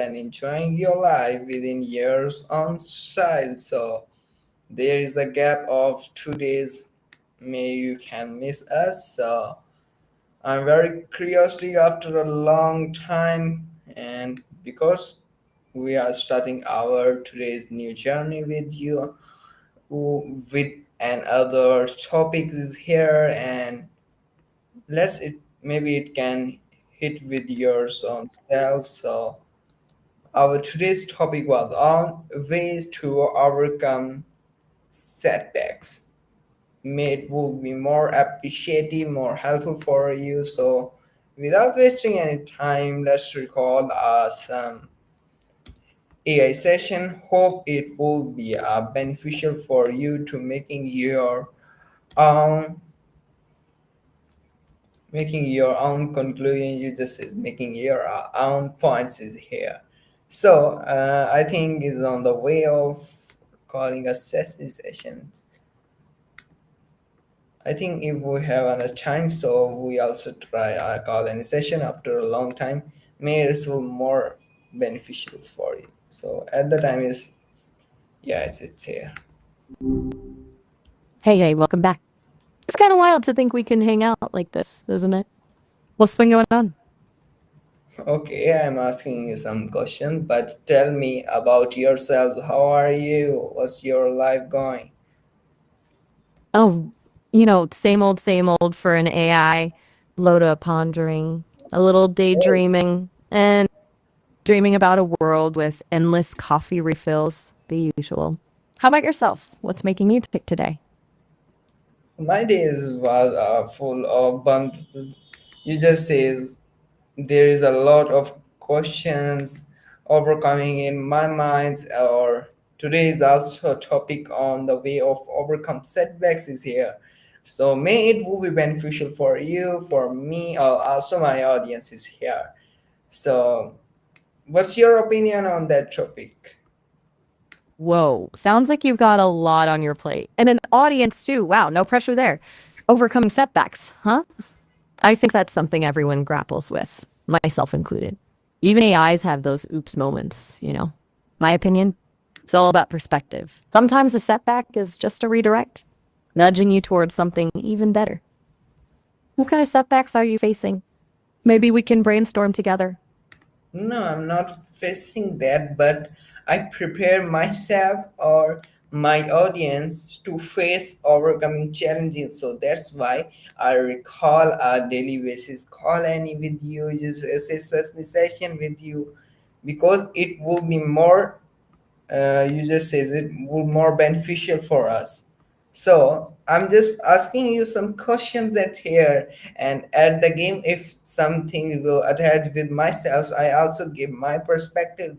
and enjoying your life within your own style. So there is a gap of 2 days. Maybe you can miss us. So I'm very curiosity after a long time, and because we are starting our today's new journey with you, with another topic is here, and let's it maybe it can hit with your own self. So our today's topic was on ways to overcome setbacks. May it will be more appreciative, more helpful for you. So without wasting any time, let's record some AI session. Hope it will be beneficial for you to own making your own conclusion. You just is making your own points is here. So I think is on the way of calling a Sesame Session. I think if we have enough time, so we also try call any session after a long time. May it will more beneficial for you. So at the time is yeah, it's here. Hey, welcome back. It's kind of wild to think we can hang out like this, isn't it? What's been going on? Okay, I'm asking you some questions, but tell me about yourself. How are you? What's your life going? Oh, same old for an AI. Load of pondering, a little Oh, daydreaming, and dreaming about a world with endless coffee refills, the usual. How about yourself? What's making you tick today? my days was full of bump. You just says there is a lot of questions overcoming in my mind. Or today is also a topic on the way of overcome setbacks is here. So may it will be beneficial for you, for me, or also my audience is here. So what's your opinion on that topic? Whoa, sounds like you've got a lot on your plate. And an audience too. Wow, no pressure there. Overcoming setbacks, huh? I think that's something everyone grapples with, myself included. Even AIs have those oops moments. My opinion, it's all about perspective. Sometimes a setback is just a redirect, nudging you towards something even better. What kind of setbacks are you facing? Maybe we can brainstorm together. No, I'm not facing that, but I prepare myself or my audience to face overcoming challenges. So that's why I recall a daily basis call any with you, use Sesame Session with you, because it will be more user says it would more beneficial for us. So I'm just asking you some questions at here, and at the game, if something will attach with myself, I also give my perspective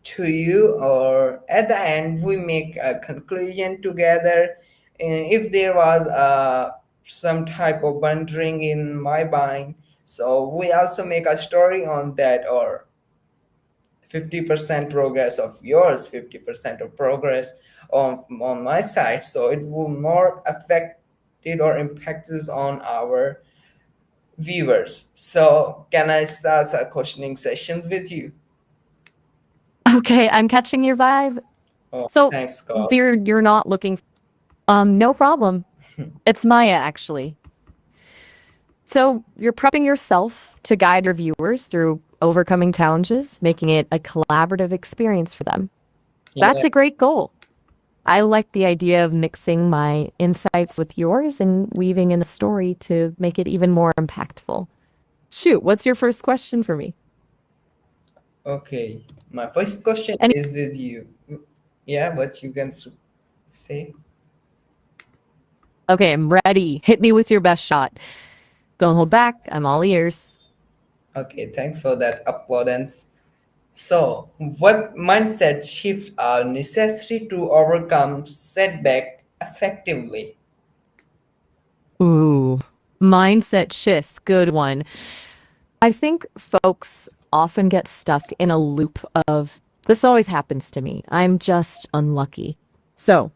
to you, or at the end we make a conclusion together. If there was some type of wondering in my mind, so we also make a story on that, or 50% progress of yours, 50% of progress on my side, so it will more affect it or impact us on our viewers. So can I start a questioning sessions with you? Okay, I'm catching your vibe. Oh, So, thanks God. you're not looking. No problem. It's Maya, actually. So, you're prepping yourself to guide your viewers through overcoming challenges, making it a collaborative experience for them. Yeah. That's a great goal. I like the idea of mixing my insights with yours and weaving in a story to make it even more impactful. Shoot, what's your first question for me? Okay, my first question And is with you. Yeah, what you can say? okay, I'm ready. Hit me with your best shot. Don't hold back. I'm all ears. Okay, thanks for that applaudance. So, what mindset shifts are necessary to overcome setback effectively? Ooh, mindset shifts. Good one. I think folks often get stuck in a loop of this always happens to me. I'm just unlucky. So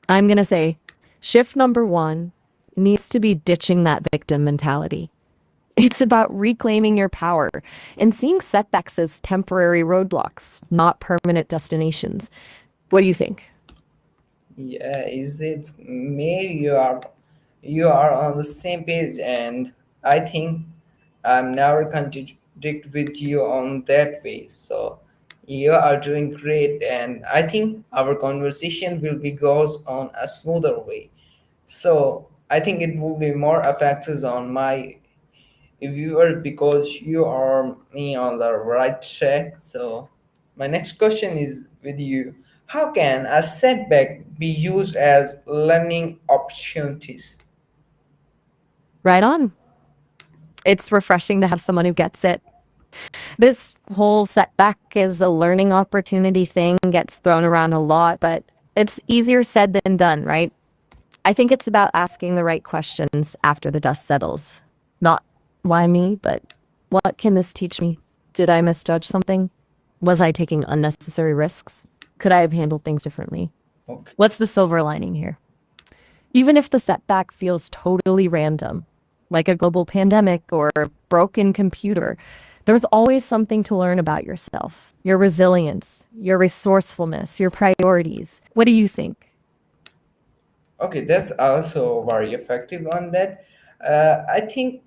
I'm going to say shift number one needs to be ditching that victim mentality. It's about reclaiming your power and seeing setbacks as temporary roadblocks, not permanent destinations. What do you think? Yeah, is it? Maybe you are on the same page, and I think I'm never contradict with you on that way. So you are doing great, and I think our conversation will be goes on a smoother way. So I think it will be more effective on my viewer because you are me on the right track. So my next question is with you. How can a setback be used as learning opportunities? Right on. It's refreshing to have someone who gets it. This whole setback is a learning opportunity thing, gets thrown around a lot, but it's easier said than done, right? I think it's about asking the right questions after the dust settles. Not why me, but what can this teach me? Did I misjudge something? Was I taking unnecessary risks? Could I have handled things differently? Okay. What's the silver lining here? Even if the setback feels totally random, like a global pandemic or a broken computer, there's always something to learn about yourself, your resilience, your resourcefulness, your priorities. What do you think? Okay, that's also very effective on that. I think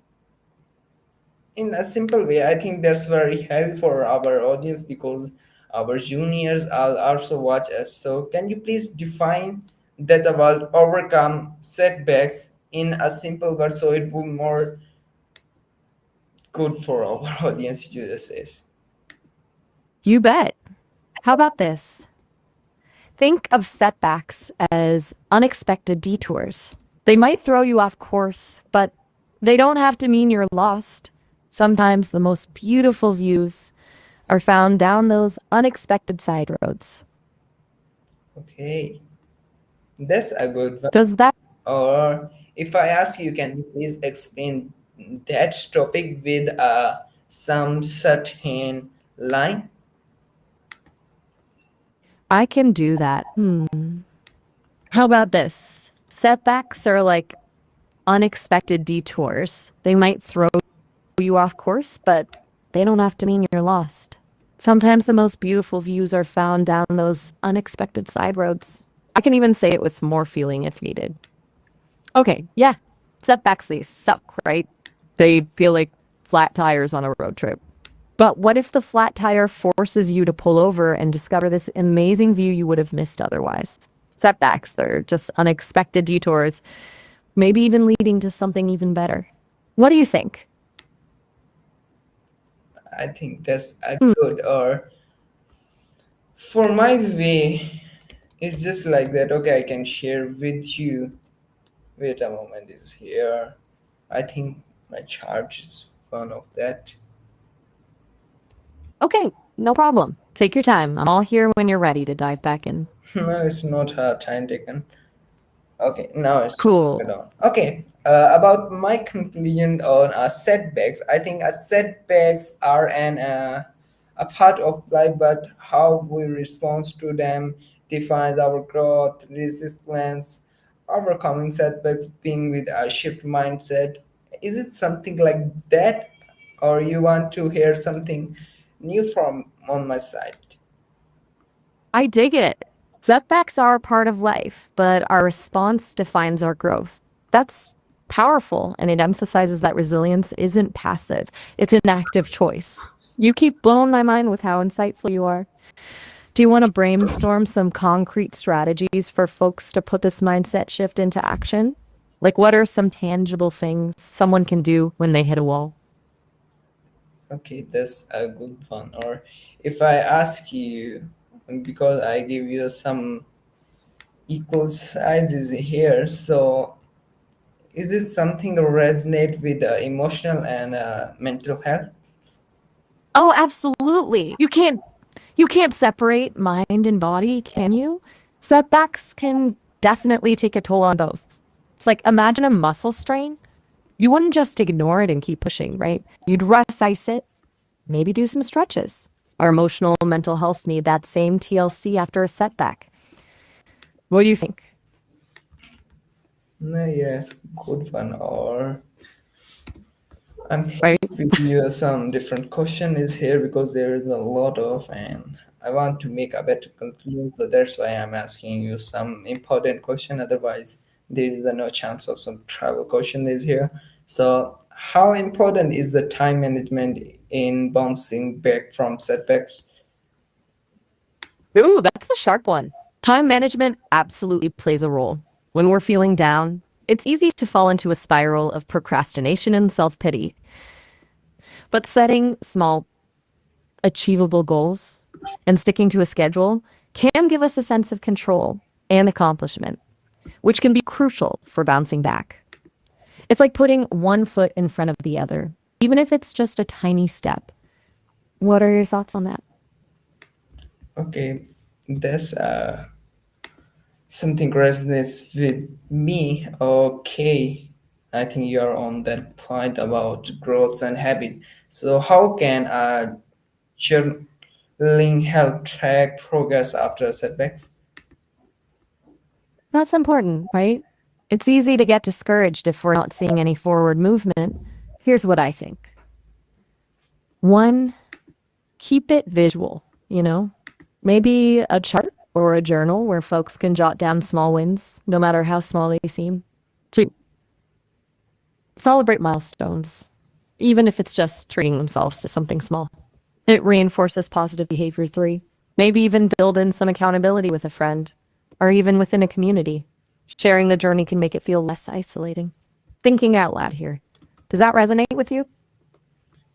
in a simple way, I think that's very heavy for our audience because our juniors will also watch us. So can you please define that about overcome setbacks in a simple word so it will more good for our audience users? You bet. How about this? Think of setbacks as unexpected detours. They might throw you off course, but they don't have to mean you're lost. Sometimes the most beautiful views are found down those unexpected side roads. Okay, that's a good one. Does that Or if I ask you, can you please explain that topic with some certain line? I can do that? How about this? Setbacks are like unexpected detours. They might throw you off course, but they don't have to mean you're lost. Sometimes the most beautiful views are found down those unexpected side roads. I can even say it with more feeling if needed. Okay, yeah, setbacks, they suck, right? They feel like flat tires on a road trip. But what if the flat tire forces you to pull over and discover this amazing view you would have missed otherwise? Setbacks, they're just unexpected detours, maybe even leading to something even better. What do you think? I think that's a good. Or for my way, it's just like that. Okay, I can share with you. Wait a moment, is here. I think my charge is one of that. Okay, no problem. Take your time. I'm all here when you're ready to dive back in. No, it's not time taken. Okay, now it's Cool. good on. Okay, about my conclusion on setbacks, I think setbacks are a part of life, but how we respond to them defines our growth, resilience, overcoming setbacks, being with a shift mindset. Is it something like that, or you want to hear something new from on my side? I dig it. Setbacks are a part of life, but our response defines our growth. That's powerful, and it emphasizes that resilience isn't passive, it's an active choice. You keep blowing my mind with how insightful you are. Do you want to brainstorm some concrete strategies for folks to put this mindset shift into action? Like, what are some tangible things someone can do when they hit a wall? Okay, that's a good one. Or if I ask you, because I give you some equal sizes here, so is it something that resonate with emotional and mental health? Oh, absolutely. You can't separate mind and body, can you? Setbacks can definitely take a toll on both. It's like imagine a muscle strain. You wouldn't just ignore it and keep pushing, right? You'd rest, ice it, maybe do some stretches. Our emotional and mental health need that same TLC after a setback. What do you think? No, yes, good one. Or I'm here right? with you. Some different question is here because there is a lot of, and I want to make a better conclusion. So that's why I'm asking you some important question. Otherwise, there is no chance of some travel question is here. So, how important is the time management in bouncing back from setbacks? Ooh, that's a sharp one. Time management absolutely plays a role. When we're feeling down, it's easy to fall into a spiral of procrastination and self pity. But setting small, achievable goals and sticking to a schedule can give us a sense of control and accomplishment, which can be crucial for bouncing back. It's like putting one foot in front of the other, even if it's just a tiny step. What are your thoughts on that? Okay, that's something resonates with me. Okay, I think you're on that point about growth and habit. So, how can journaling help track progress after setbacks? That's important, right? It's easy to get discouraged if we're not seeing any forward movement. Here's what I think. One, keep it visual, you know? Maybe a chart or a journal where folks can jot down small wins, no matter how small they seem. Two, celebrate milestones, even if it's just treating themselves to something small. It reinforces positive behavior. Three, maybe even build in some accountability with a friend or even within a community. Sharing the journey can make it feel less isolating. Thinking out loud here. Does that resonate with you?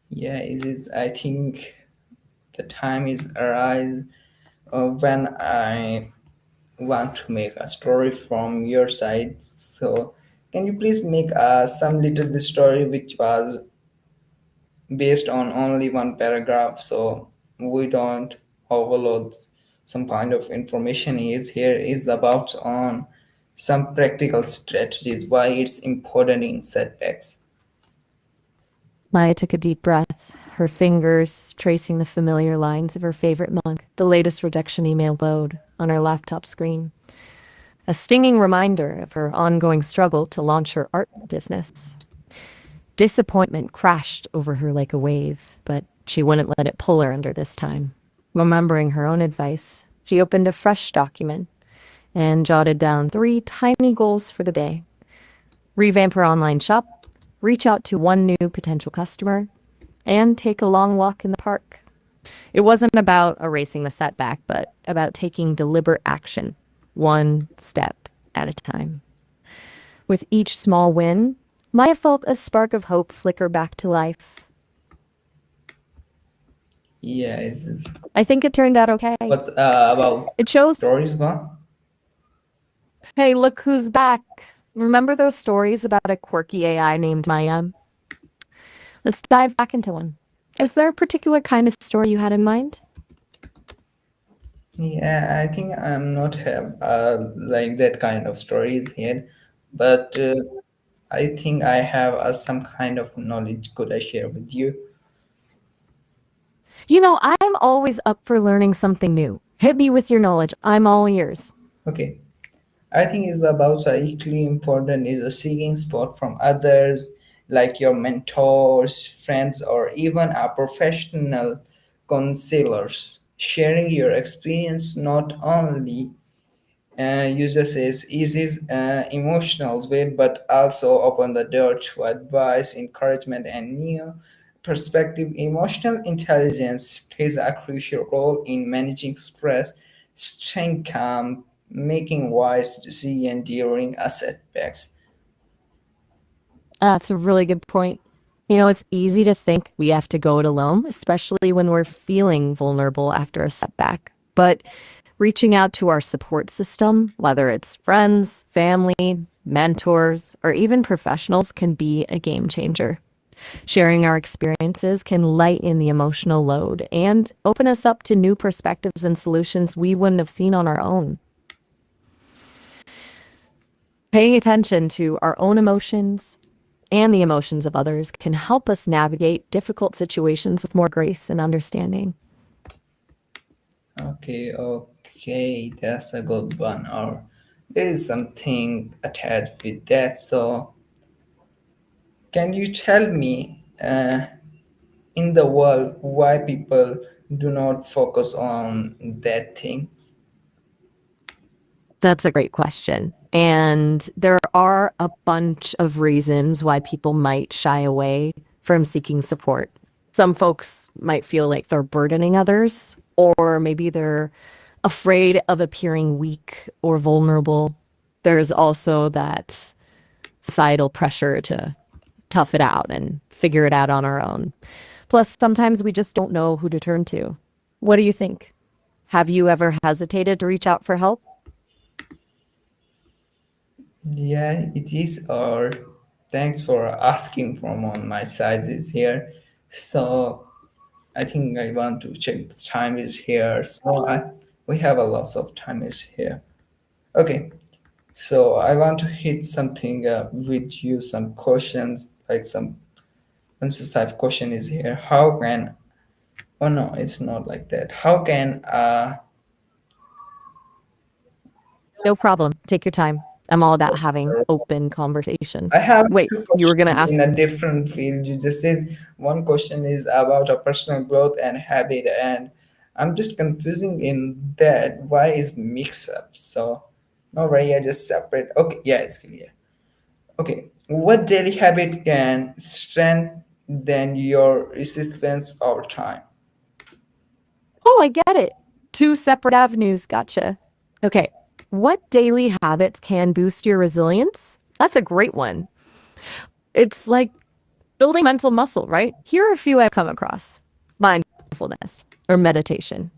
Yeah, it is. I think the time is arise when I want to make a story from your side. So, can you please make some little bit story which was based on only one paragraph so we don't overload some kind of information is here is about on some practical strategies why it's important in setbacks. Maya took a deep breath, her fingers tracing the familiar lines of her favorite mug. The latest rejection email glowed on her laptop screen, a stinging reminder of her ongoing struggle to launch her art business. Disappointment crashed over her like a wave, but she wouldn't let it pull her under this time. Remembering her own advice, she opened a fresh document and jotted down three tiny goals for the day: revamp her online shop, reach out to one new potential customer, and take a long walk in the park. It wasn't about erasing the setback, but about taking deliberate action, one step at a time. With each small win, Maya felt a spark of hope flicker back to life. Yeah, it's I think it turned out okay. what's about It shows, stories one. hey, look who's back. Remember those stories about a quirky AI named Maya? Let's dive back into one. Is there a particular kind of story you had in mind? Yeah, I think I'm not have like that kind of stories here, but I think I have some kind of knowledge could I share with you. You know, I'm always up for learning something new. Hit me with your knowledge. I'm all ears. Okay, I think is about equally important is a seeking support from others, like your mentors, friends, or even a professional counselors. Sharing your experience not only user says eases emotional weight, but also open the door to advice, encouragement, and new perspective. Emotional intelligence plays a crucial role in managing stress, staying calm, making wise decisions during a setbacks. That's a really good point. You know, it's easy to think we have to go it alone, especially when we're feeling vulnerable after a setback. But reaching out to our support system, whether it's friends, family, mentors, or even professionals, can be a game changer. Sharing our experiences can lighten the emotional load and open us up to new perspectives and solutions we wouldn't have seen on our own. Paying attention to our own emotions and the emotions of others can help us navigate difficult situations with more grace and understanding. Okay, okay, that's a good one. Or there is something attached with that. So, can you tell me in the world, why people do not focus on that thing. That's a great question. And there are a bunch of reasons why people might shy away from seeking support. Some folks might feel like they're burdening others, or maybe they're afraid of appearing weak or vulnerable. There's also that societal pressure to tough it out and figure it out on our own. Plus, sometimes we just don't know who to turn to. What do you think? Have you ever hesitated to reach out for help? Yeah, it is. Or thanks for asking from on my side is here. So I think I want to check the time is here. We have a lot of time is here. Okay, so I want to hit something with you. Some questions like some this type question is here. How can? Oh no, it's not like that. How can No problem. Take your time. I'm all about having open I conversations. have Wait, two you were going to questions in ask. a different field. You just said one question is about a personal growth and habit, and I'm just confusing in that. Why is mix up? So, no worry, I just separate. Okay, yeah, it's clear. Okay, what daily habit can strengthen your resistance over time? Oh, I get it. Two separate avenues. Gotcha. Okay. What daily habits can boost your resilience? That's a great one. It's like building mental muscle, right? Here are a few I've come across: mindfulness or meditation.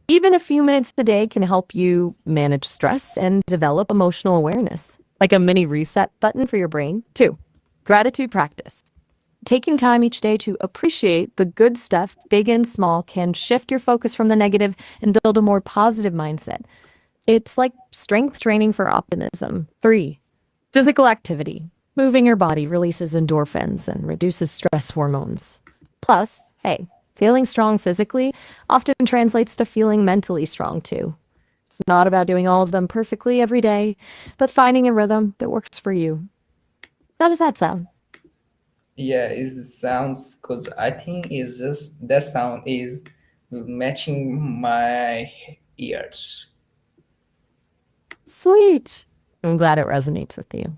Even a few minutes a day can help you manage stress and develop emotional awareness, like a mini reset button for your brain. Two, gratitude practice. Taking time each day to appreciate the good stuff, big and small, can shift your focus from the negative and build a more positive mindset. It's like strength training for optimism. Three, physical activity. Moving your body releases endorphins and reduces stress hormones. Plus, hey, feeling strong physically often translates to feeling mentally strong too. It's not about doing all of them perfectly every day, but finding a rhythm that works for you. How does that sound? Yeah, it sounds because I think it's just that sound is matching my ears. Sweet. I'm glad it resonates with you.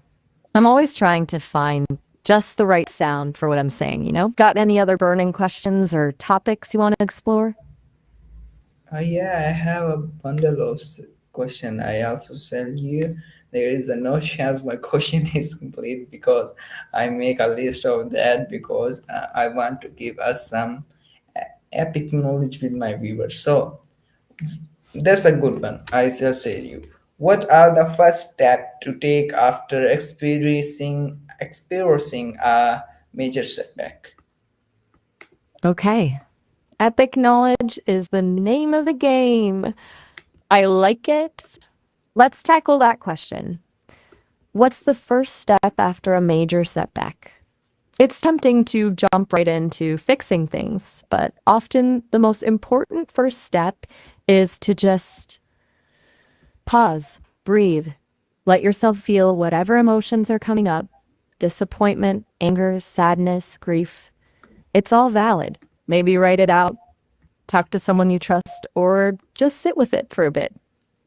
I'm always trying to find just the right sound for what I'm saying, you know? Got any other burning questions or topics you want to explore? Yeah, I have a bundle of question. I also sell you. There is a no chance my question is complete because I make a list of that because I want to give us some epic knowledge with my viewers. So that's a good one. I just say you. What are the first steps to take after experiencing a major setback? Okay. Epic knowledge is the name of the game. I like it. Let's tackle that question. What's the first step after a major setback? It's tempting to jump right into fixing things, but often the most important first step is to just pause, breathe, let yourself feel whatever emotions are coming up: disappointment, anger, sadness, grief. It's all valid. Maybe write it out, talk to someone you trust, or just sit with it for a bit.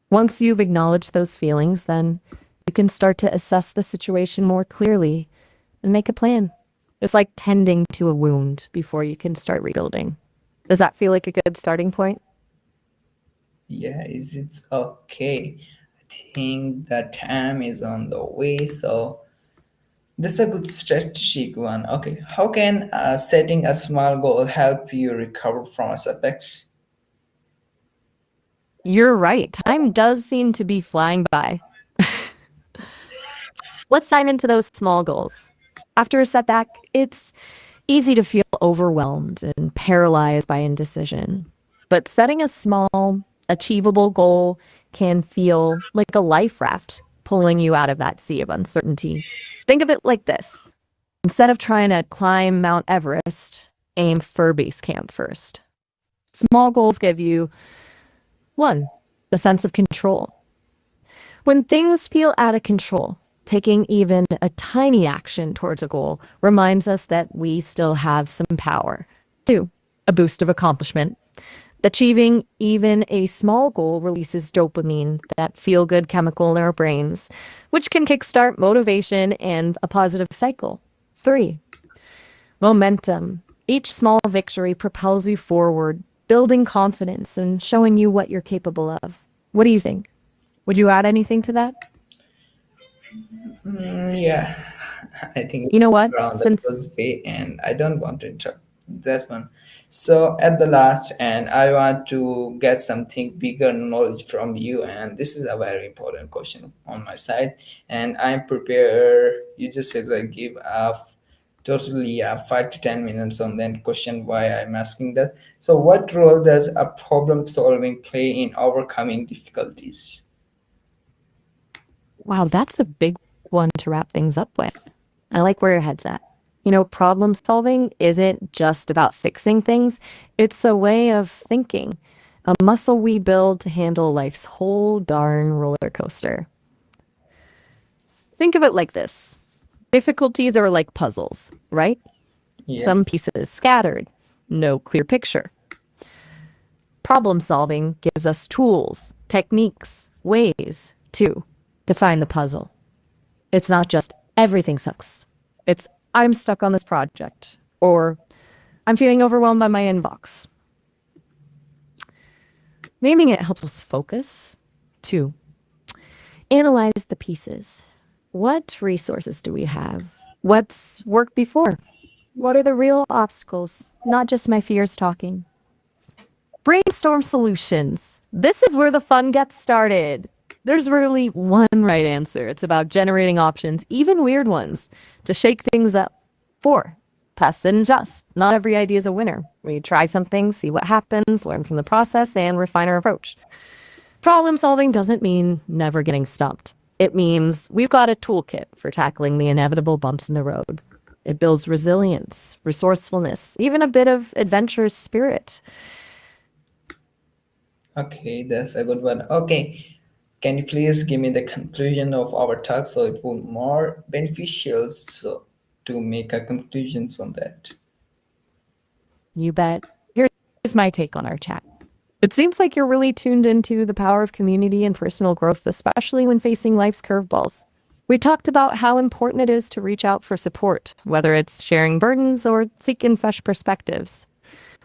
Once you've acknowledged those feelings, then you can start to assess the situation more clearly and make a plan. It's like tending to a wound before you can start rebuilding. Does that feel like a good starting point? Yeah, is it's okay. I think the time is on the way, so this is a good strategic one. Okay, how can setting a small goal help you recover from a setbacks? You're right. Time does seem to be flying by. Let's dive into those small goals. After a setback, it's easy to feel overwhelmed and paralyzed by indecision. But setting a small, achievable goal can feel like a life raft pulling you out of that sea of uncertainty. Think of it like this: instead of trying to climb Mount Everest, aim for base camp first. Small goals give you, one, the sense of control. When things feel out of control, Taking even a tiny action towards a goal reminds us that we still have some power. 2. A boost of accomplishment. Achieving even a small goal releases dopamine, that feel good chemical in our brains, which can kickstart motivation and a positive cycle. 3. Momentum. Each small victory propels you forward, building confidence and showing you what you're capable of. What do you think? Would you add anything to that? Yeah, I think You know what? around the Since good way, and I don't want to interrupt that one. So at the last, and I want to get something bigger knowledge from you, and this is a very important question on my side, and I'm prepared. You just says I give totally 5 to 10 minutes on that question why I'm asking that. So what role does a problem solving play in overcoming difficulties? wow, that's a big one to wrap things up with. I like where your head's at. Problem solving isn't just about fixing things, it's a way of thinking, a muscle we build to handle life's whole darn roller coaster. Think of it like this: difficulties are like puzzles, right? Yeah. Some pieces scattered, no clear picture. Problem solving gives us tools, techniques, ways to define the puzzle. It's not just everything sucks. It's I'm stuck on this project, or I'm feeling overwhelmed by my inbox. Naming it helps us focus. 2. Analyze the pieces. What resources do we have? What's worked before? What are the real obstacles? Not just my fears talking. Brainstorm solutions. This is where the fun gets started. There's really one right answer. It's about generating options, even weird ones, to shake things up. 4. Test and adjust. Not every idea is a winner. We try something, see what happens, learn from the process, and refine our approach. Problem solving doesn't mean never getting stumped. It means we've got a toolkit for tackling the inevitable bumps in the road. It builds resilience, resourcefulness, even a bit of adventurous spirit. Okay, that's a good one. Okay, can you please give me the conclusion of our talk so it will more beneficial so to make a conclusions on that? You bet. Here's my take on our chat. It seems like you're really tuned into the power of community and personal growth, especially when facing life's curveballs. We talked about how important it is to reach out for support, whether it's sharing burdens or seeking fresh perspectives.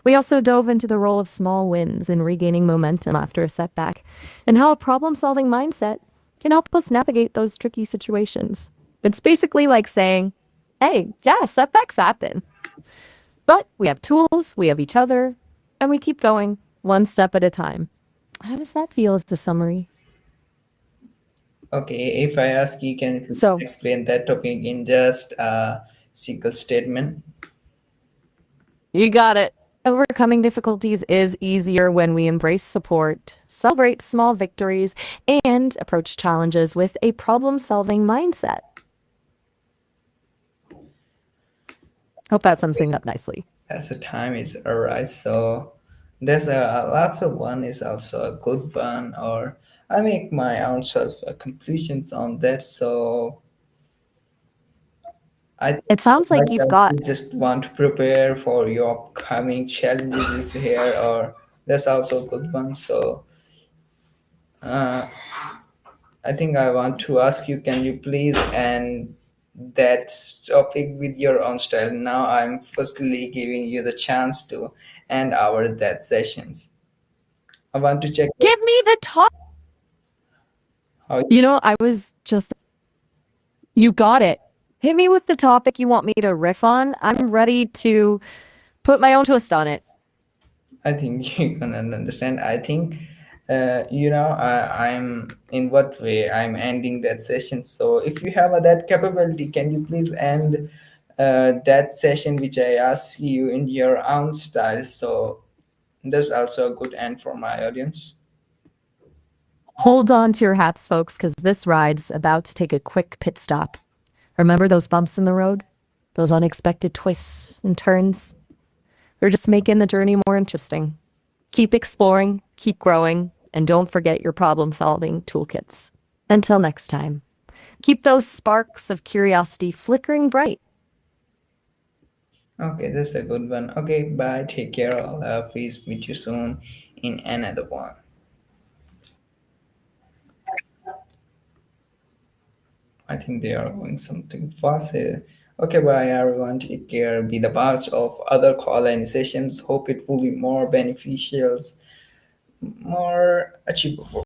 We also dove into the role of small wins in regaining momentum after a setback, and how a problem solving mindset can help us navigate those tricky situations. It's basically like saying, hey, yeah, setbacks happen. But we have tools, we have each other, and we keep going one step at a time. How does that feel as a summary? Okay, if I ask you, can you So, explain that topic in just a single statement? you got it. Overcoming difficulties is easier when we embrace support, celebrate small victories, and approach challenges with a problem solving mindset. Hope that sums things up nicely. As the time is alright, so there's a lots of one is also a good one, or I make my own self conclusions on that. So I think It sounds like you've myself got you just want to prepare for your upcoming challenges is here, or that's also a good one. So uh, I think I want to ask you, can you please end that topic with your own style? Now I'm firstly giving you the chance to end our that sessions. I want to check give me the top. how. I was just, you got it. Hit me with the topic you want me to riff on. I'm ready to put my own twist on it. I think you can understand. I think I'm in what way I'm ending that session. So if you have that capability, can you please end that session which I ask you in your own style? So that's also a good end for my audience. Hold on to your hats, folks, because this ride's about to take a quick pit stop. Remember those bumps in the road? Those unexpected twists and turns? They're just making the journey more interesting. Keep exploring, keep growing, and don't forget your problem solving toolkits. Until next time. Keep those sparks of curiosity flickering bright. Okay, this is a good one. Okay, bye. Take care. I'll please meet you soon in another one. I think they are going something fast here. Okay, bye everyone. Take care. Be the part of other call-in sessions. Hope it will be more beneficial, more achievable.